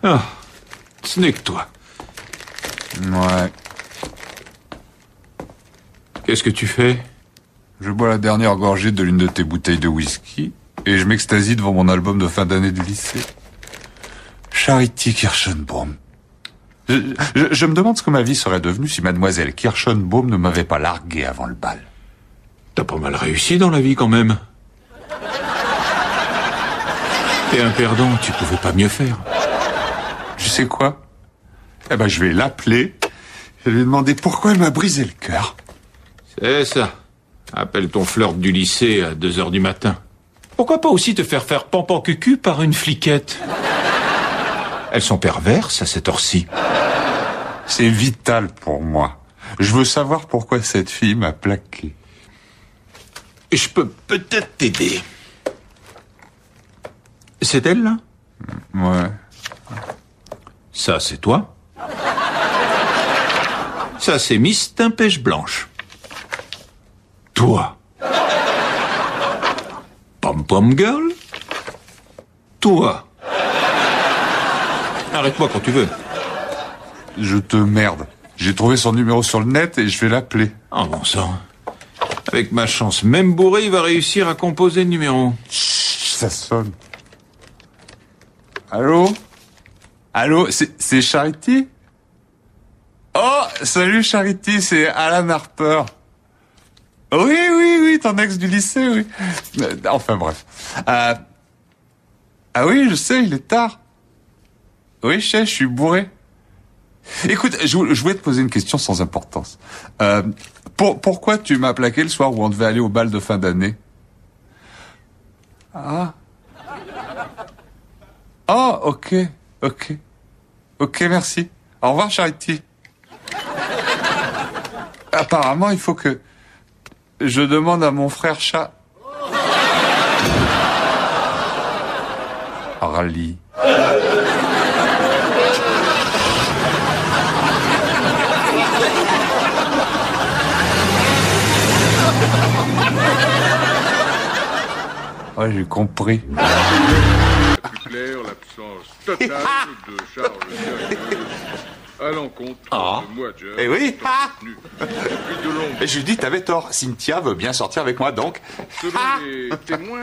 Ah, ce n'est que toi. Ouais. Qu'est-ce que tu fais? Je bois la dernière gorgée de l'une de tes bouteilles de whisky et je m'extasie devant mon album de fin d'année du lycée. Charity Kirschenbaum. Je me demande ce que ma vie serait devenue si mademoiselle Kirschenbaum ne m'avait pas largué avant le bal. T'as pas mal réussi dans la vie quand même. T'es un perdant, tu pouvais pas mieux faire. Tu sais quoi? Eh ben, je vais l'appeler et lui demander pourquoi elle m'a brisé le cœur. C'est ça. Appelle ton flirt du lycée à 2h du matin. Pourquoi pas aussi te faire pampan-cucu par une fliquette? Elles sont perverses à cette heure-ci. C'est vital pour moi. Je veux savoir pourquoi cette fille m'a plaqué. Je peux peut-être t'aider. C'est elle, là? Ouais. Ça, c'est toi. Ça, c'est Miss Timpèche Blanche. Toi. Pom-pom girl. Toi. Arrête-moi quand tu veux. Je te merde. J'ai trouvé son numéro sur le net et je vais l'appeler. Oh bon sang. Avec ma chance, même bourré, il va réussir à composer le numéro. Chut, ça sonne. Allô? Allô, c'est Charity? Oh, salut Charity, c'est Alan Harper. Oui, ton ex du lycée, oui. Enfin bref. Ah oui, je sais, il est tard. Oui, je sais, je suis bourré. Écoute, je voulais te poser une question sans importance. Pourquoi tu m'as plaqué le soir où on devait aller au bal de fin d'année? Ah. Oh, ok, merci. Au revoir, Charity. Apparemment, il faut que je demande à mon frère chat. Rallye. Ouais, j'ai compris. Plus clair, l'absence totale de charge à l'encontre de moi, Jeff. Eh oui. Depuis de longues Et Judith avait tort. Cynthia veut bien sortir avec moi, donc. selon les témoins,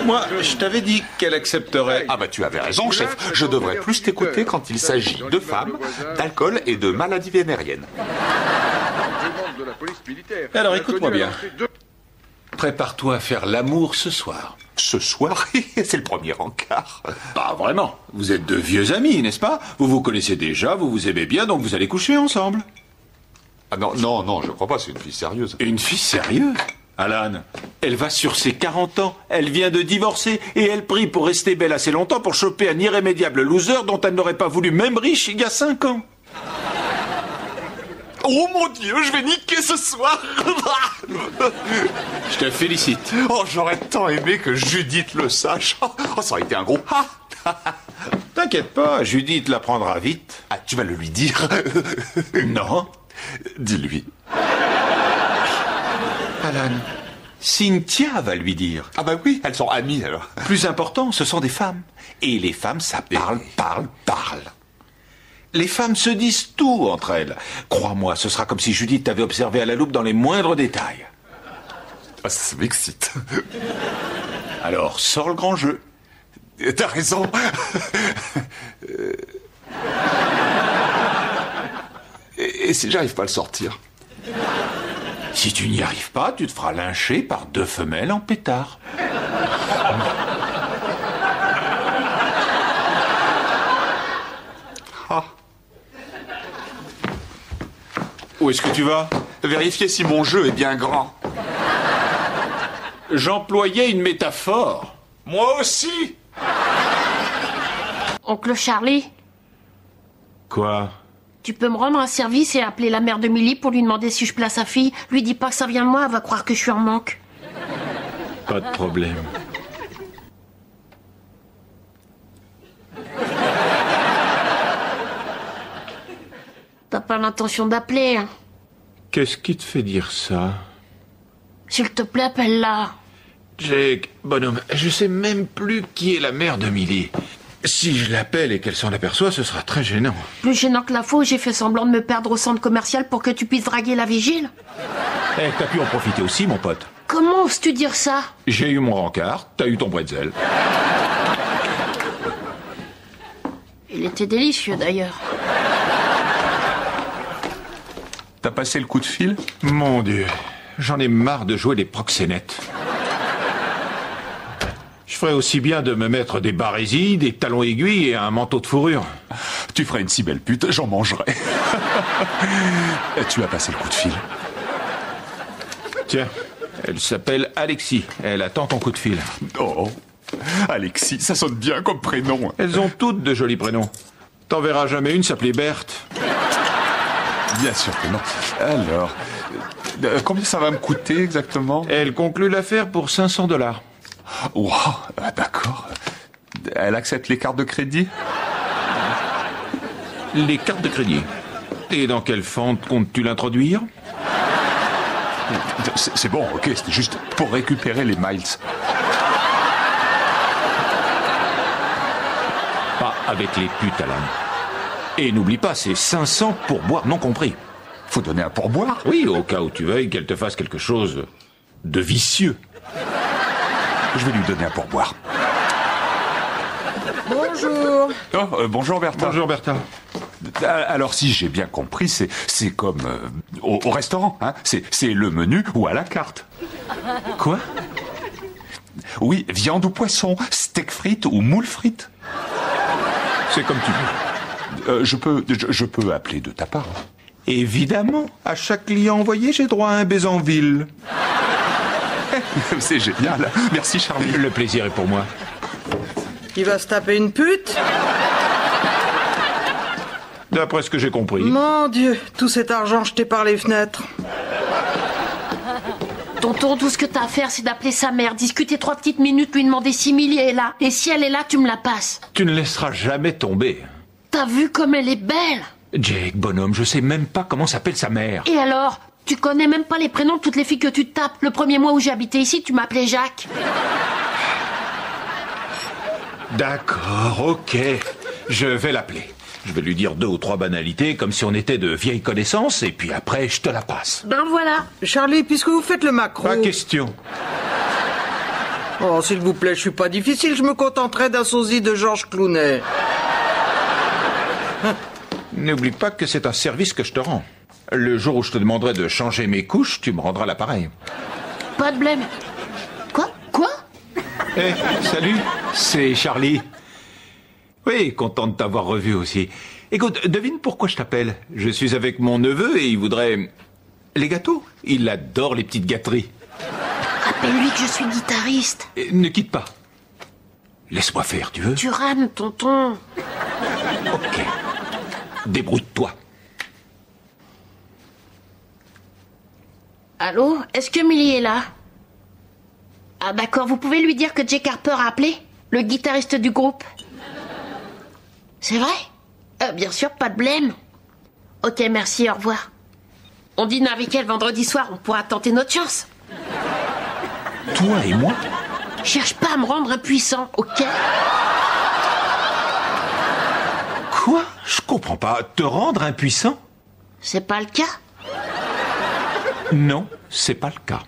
Moi, je t'avais dit qu'elle accepterait. Ah bah tu avais raison, chef. Je devrais plus t'écouter quand il s'agit de femmes, d'alcool et de maladies vénériennes. demande de la police militaire. Alors, L'inconnu écoute-moi a bien. lancé deux- Prépare-toi à faire l'amour ce soir. Ce soir, c'est le premier encart. Pas vraiment. Vous êtes de vieux amis, n'est-ce pas? Vous vous connaissez déjà, vous vous aimez bien, donc vous allez coucher ensemble. Ah non, je crois pas, c'est une fille sérieuse. Une fille sérieuse? Alan, elle va sur ses 40 ans, elle vient de divorcer et elle prie pour rester belle assez longtemps pour choper un irrémédiable loser dont elle n'aurait pas voulu même riche il y a 5 ans. Oh mon Dieu, je vais niquer ce soir. Je te félicite. Oh, j'aurais tant aimé que Judith le sache. Oh, ça aurait été un gros T'inquiète pas, Judith l'apprendra vite. Ah, tu vas le lui dire. Non. Dis-lui. Alan, Cynthia va lui dire. Ah bah oui, elles sont amies alors. Plus important, ce sont des femmes. Et les femmes, ça parle. Les femmes se disent tout entre elles. Crois-moi, ce sera comme si Judith t'avait observé à la loupe dans les moindres détails. Ah, ça m'excite. Alors, sors le grand jeu. T'as raison. Et si j'arrive pas à le sortir? Si tu n'y arrives pas, tu te feras lyncher par 2 femelles en pétard. Ah. Où est-ce que tu vas? Vérifier si mon jeu est bien grand. J'employais une métaphore. Moi aussi. Oncle Charlie, Quoi? tu peux me rendre un service et appeler la mère de Millie pour lui demander si je place sa fille? Lui dis pas que ça vient de moi, elle va croire que je suis en manque. Pas de problème. T'as pas l'intention d'appeler, hein? Qu'est-ce qui te fait dire ça? S'il te plaît, appelle-la. Jake, bonhomme, je sais même plus qui est la mère de Millie. Si je l'appelle et qu'elle s'en aperçoit, ce sera très gênant. Plus gênant que la fois où j'ai fait semblant de me perdre au centre commercial pour que tu puisses draguer la vigile. Eh, t'as pu en profiter aussi, mon pote. Comment oses-tu dire ça? J'ai eu mon rencard, t'as eu ton bretzel. Il était délicieux d'ailleurs. T'as passé le coup de fil? Mon Dieu, j'en ai marre de jouer des proxénètes. Je ferais aussi bien de me mettre des barésies, des talons aiguilles et un manteau de fourrure. Tu ferais une si belle pute, j'en mangerais. Tu as passé le coup de fil? Tiens, elle s'appelle Alexis. Elle attend ton coup de fil. Oh, Alexis, ça sonne bien comme prénom. Elles ont toutes de jolis prénoms. T'en verras jamais une s'appeler Berthe. Bien sûr que non. Alors, combien ça va me coûter exactement? Elle conclut l'affaire pour $500. Wow, d'accord. Elle accepte les cartes de crédit? Les cartes de crédit. Et dans quelle fente comptes-tu l'introduire? C'est bon, ok, c'était juste pour récupérer les miles. Pas avec les putes, Alan. Et n'oublie pas, c'est 500 pour boire non compris. Faut donner un pourboire? Oui, au cas où tu veuilles qu'elle te fasse quelque chose de vicieux. Je vais lui donner un pourboire. Bonjour. Oh, bonjour Bertha. Bonjour Bertha. Alors si j'ai bien compris, c'est comme au restaurant, hein. C'est le menu ou à la carte. Quoi? Oui, viande ou poisson, steak frites ou moules frites. C'est comme tu veux. Je peux appeler de ta part. Évidemment, à chaque client envoyé, j'ai droit à un Bézanville. C'est génial. Merci Charlie. Le plaisir est pour moi. Il va se taper une pute? D'après ce que j'ai compris. Mon Dieu, tout cet argent jeté par les fenêtres. Tonton, tout ce que t'as à faire, c'est d'appeler sa mère, discuter 3 petites minutes, lui demander si Millie est là. Et si elle est là, tu me la passes. Tu ne laisseras jamais tomber. T'as vu comme elle est belle? Jake, bonhomme, je sais même pas comment s'appelle sa mère. Et alors? Tu connais même pas les prénoms de toutes les filles que tu tapes. Le premier mois où j'ai habité ici, tu m'appelais Jacques. D'accord, ok. Je vais l'appeler. Je vais lui dire 2 ou 3 banalités, comme si on était de vieilles connaissances, et puis après, je te la passe. Ben voilà. Charlie, puisque vous faites le macro... Pas question. Oh, s'il vous plaît, je suis pas difficile, je me contenterai d'un sosie de Georges Clooney. N'oublie pas que c'est un service que je te rends. Le jour où je te demanderai de changer mes couches, tu me rendras l'appareil. Pas de blême. Quoi? Eh, salut, c'est Charlie. Oui, content de t'avoir revu aussi. Écoute, devine pourquoi je t'appelle. Je suis avec mon neveu et il voudrait... les gâteaux. Il adore les petites gâteries. Rappelle-lui que je suis guitariste. Ne quitte pas. Laisse-moi faire, tu veux? Tu rames, tonton. Ok. Débrouille-toi. Allô? Est-ce que Millie est là? Ah d'accord, vous pouvez lui dire que Jake Harper a appelé? Le guitariste du groupe. C'est vrai? Bien sûr, pas de blême. Ok, merci, au revoir. On dîne avec elle vendredi soir, on pourra tenter notre chance. Toi et moi? Cherche pas à me rendre impuissant, ok? Quoi? Je comprends pas. Te rendre impuissant? C'est pas le cas? Non, c'est pas le cas.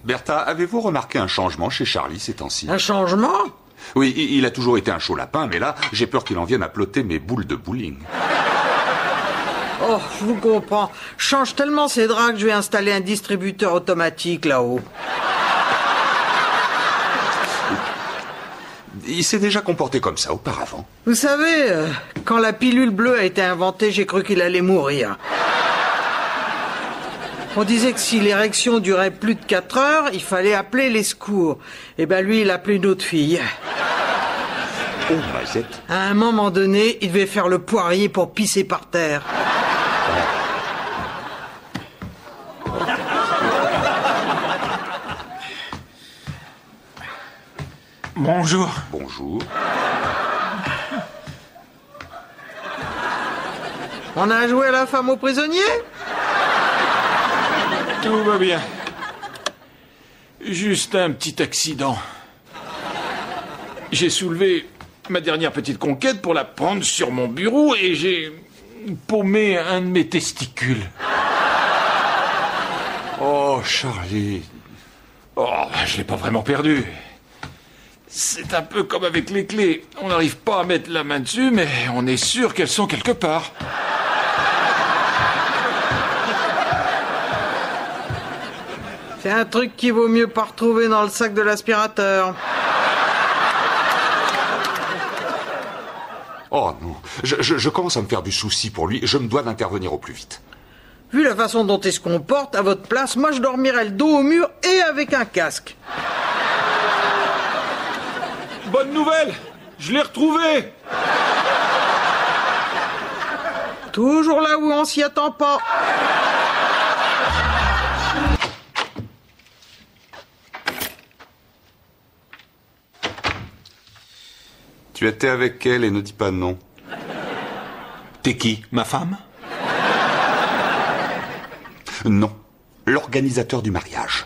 Bertha, avez-vous remarqué un changement chez Charlie ces temps-ci? Un changement? Oui, il a toujours été un chaud lapin, mais là, j'ai peur qu'il en vienne à plotter mes boules de bowling. Oh, je vous comprends. Je change tellement ces draps que je vais installer un distributeur automatique là-haut. Il s'est déjà comporté comme ça auparavant. Vous savez, quand la pilule bleue a été inventée, j'ai cru qu'il allait mourir. On disait que si l'érection durait plus de 4 heures, il fallait appeler les secours. Et ben lui, il appelait une autre fille. Oh, Mazette. À un moment donné, il devait faire le poirier pour pisser par terre. Bonjour. Bonjour. On a joué à la femme au prisonnier? Tout va bien. Juste un petit accident. J'ai soulevé ma dernière petite conquête pour la prendre sur mon bureau et j'ai paumé un de mes testicules. Oh, Charlie. Oh, je l'ai pas vraiment perdu. C'est un peu comme avec les clés. On n'arrive pas à mettre la main dessus, mais on est sûr qu'elles sont quelque part. C'est un truc qu'il vaut mieux pas retrouver dans le sac de l'aspirateur. Oh non, je commence à me faire du souci pour lui. Je me dois d'intervenir au plus vite. Vu la façon dont il se comporte, à votre place, moi je dormirais le dos au mur et avec un casque. Bonne nouvelle, je l'ai retrouvé. Toujours là où on s'y attend pas. Tu étais avec elle et ne dis pas non. T'es qui, ma femme? Non, l'organisateur du mariage.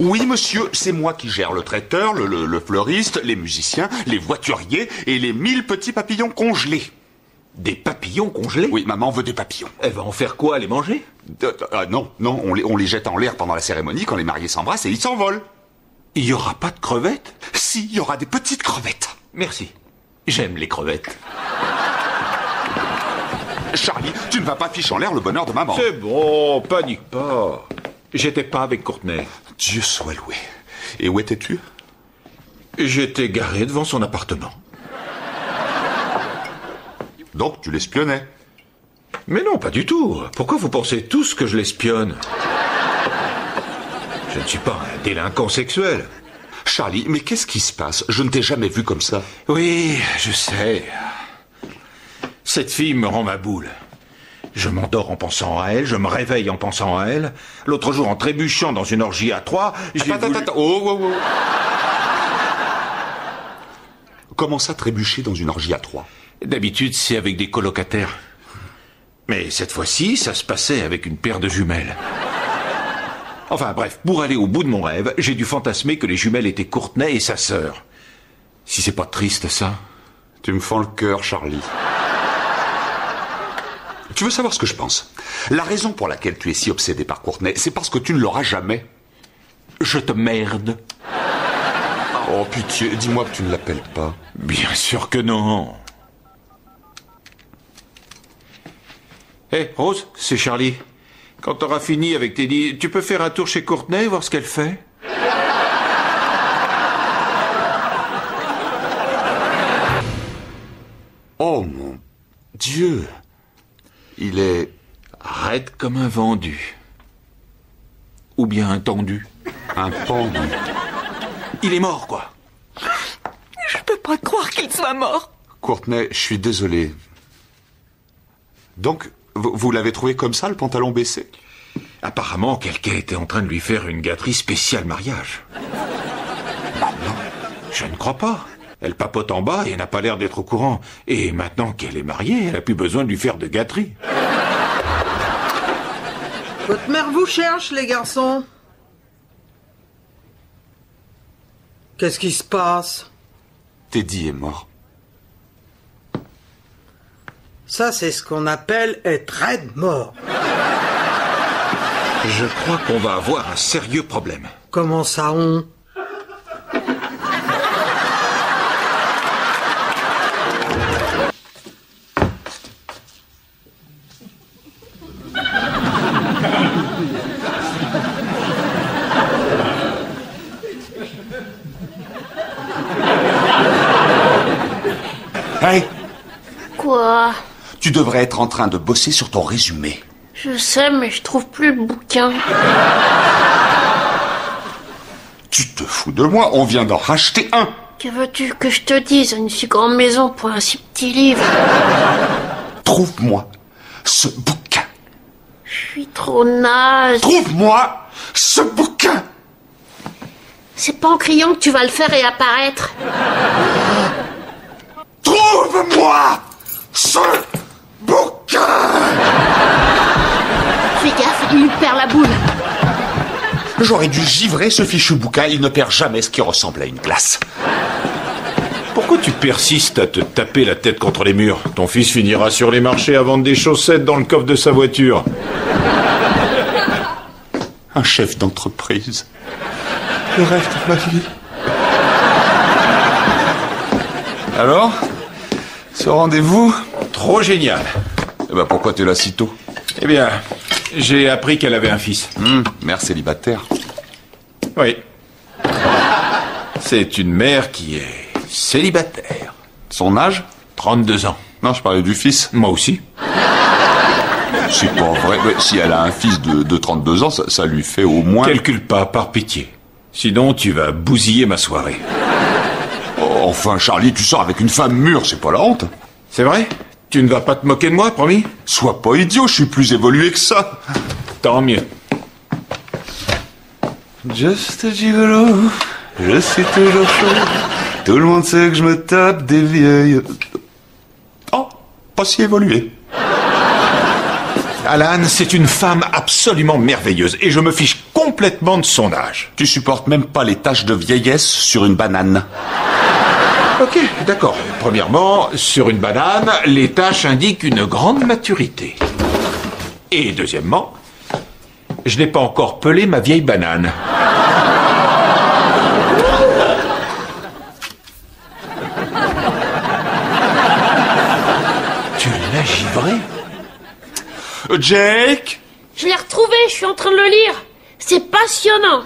Oui, monsieur, c'est moi qui gère le traiteur, le fleuriste, les musiciens, les voituriers et les 1000 petits papillons congelés. Des papillons congelés? Oui, maman veut des papillons. Elle va en faire quoi, les manger? Non, on les jette en l'air pendant la cérémonie quand les mariés s'embrassent et ils s'envolent. Il y aura pas de crevettes? Si, il y aura des petites crevettes. Merci. J'aime les crevettes. Charlie, tu ne vas pas ficher en l'air le bonheur de maman. C'est bon, panique pas. J'étais pas avec Courtney. Dieu soit loué. Et où étais-tu? J'étais garé devant son appartement. Donc tu l'espionnais? Mais non, pas du tout. Pourquoi vous pensez tous que je l'espionne? Je ne suis pas un délinquant sexuel. Charlie, mais qu'est-ce qui se passe? Je ne t'ai jamais vu comme ça. Oui, je sais. Cette fille me rend ma boule. Je m'endors en pensant à elle, je me réveille en pensant à elle. L'autre jour, en trébuchant dans une orgie à 3, j'ai voulu... Attends. Oh. Comment ça, trébucher dans une orgie à 3? D'habitude, c'est avec des colocataires. Mais cette fois-ci, ça se passait avec une paire de jumelles. Enfin bref, pour aller au bout de mon rêve, j'ai dû fantasmer que les jumelles étaient Courtney et sa sœur. Si c'est pas triste, ça? Tu me fends le cœur, Charlie. Tu veux savoir ce que je pense? La raison pour laquelle tu es si obsédé par Courtney, c'est parce que tu ne l'auras jamais. Je te merde. Oh, pitié, dis-moi que tu ne l'appelles pas. Bien sûr que non. Hé, Rose, c'est Charlie. Quand t'auras fini avec Teddy, tu peux faire un tour chez Courtney et voir ce qu'elle fait? Oh mon Dieu! Il est... raide comme un vendu. Ou bien un tendu. un pendu. Il est mort, quoi. Je peux pas croire qu'il soit mort. Courtney, je suis désolé. Donc, vous l'avez trouvé comme ça, le pantalon baissé? Apparemment, quelqu'un était en train de lui faire une gâterie spéciale mariage. Non, je ne crois pas. Elle papote en bas et n'a pas l'air d'être au courant. Et maintenant qu'elle est mariée, elle a plus besoin de lui faire de gâterie. Votre mère vous cherche, les garçons. Qu'est-ce qui se passe? Teddy est mort. Ça, c'est ce qu'on appelle être raide mort. Je crois qu'on va avoir un sérieux problème. Comment ça, on? Hey, Quoi? tu devrais être en train de bosser sur ton résumé. Je sais, mais je trouve plus le bouquin. Tu te fous de moi, on vient d'en racheter un. Que veux-tu que je te dise? Une si grande maison pour un si petit livre. Trouve-moi ce bouquin. Je suis trop naze. Trouve-moi ce bouquin. C'est pas en criant que tu vas le faire réapparaître. Trouve-moi ce bouquin. Fais gaffe, il lui perd la boule. J'aurais dû givrer ce fichu bouquin, il ne perd jamais ce qui ressemble à une glace. Pourquoi tu persistes à te taper la tête contre les murs? Ton fils finira sur les marchés à vendre des chaussettes dans le coffre de sa voiture. Un chef d'entreprise. Le rêve de ma vie. Alors, ce rendez-vous? Trop génial. Eh ben, pourquoi t'es là si tôt? Eh bien, j'ai appris qu'elle avait un fils. Mère célibataire. Oui. C'est une mère qui est célibataire. Son âge? 32 ans. Non, je parlais du fils. Moi aussi. C'est pas vrai. Ouais, si elle a un fils de 32 ans, ça lui fait au moins... Calcule pas, par pitié. Sinon, tu vas bousiller ma soirée. Oh, enfin, Charlie, tu sors avec une femme mûre, c'est pas la honte. C'est vrai? Tu ne vas pas te moquer de moi, promis? Sois pas idiot, je suis plus évolué que ça. Tant mieux. Just a gigolo, je suis toujours chaud. Tout le monde sait que je me tape des vieilles... Oh, pas si évolué. Alan, c'est une femme absolument merveilleuse et je me fiche complètement de son âge. Tu supportes même pas les taches de vieillesse sur une banane. Ok, d'accord. Premièrement, sur une banane, les taches indiquent une grande maturité. Et deuxièmement, je n'ai pas encore pelé ma vieille banane. Tu l'as givré? Jake? Je l'ai retrouvé, je suis en train de le lire. C'est passionnant.